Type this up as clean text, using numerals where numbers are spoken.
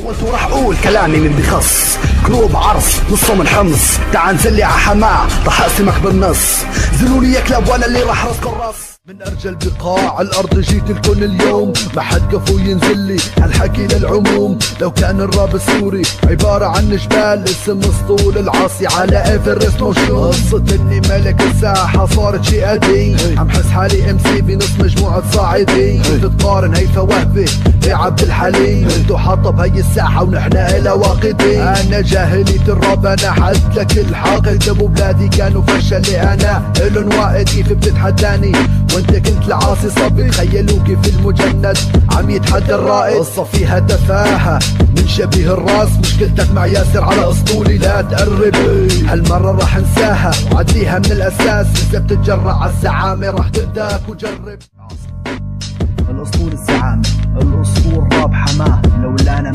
قلت وراح اقول كلامي من بخص كلوب عرس نصه من حمص، تعال نزلي ع حماه راح اقسمك بالنص، زلولي يا كلاب وانا اللي راح راسك الراس. من ارجى البقاع الارض جيت لكل اليوم، ما حد كفو ينزل لي هالحكي للعموم. لو كان الراب السوري عبارة عن جبال، اسم اسطول العاصي على ايفرست موجود. قصة اني ملك الساحة صارت شي قديم، عم حس حالي ام سي بنص مجموعة صاعدين. تتقارن هيفا وهبي يا عبد الحليم، انتو حاطة بهي الساحة ونحن الى واقدين. انا جاهلية الراب انا حد لك الحاقد، ابو بلادي كانوا فشل انا الن واقد. كيف بتتحداني وانت كنت العاصي صبي؟ خيلوكي في المجند عم يتحدى الرائد. قصة فيها تفاهة من شبيه الراس، مشكلتك مع ياسر على اسطولي لا تقرب. هالمرة راح انساها وعديها من الاساس، اذا بتتجرأ على الزعامة راح تهداك وجرب. الاسطول الزعامة الاسطول راب حماه، لولا انا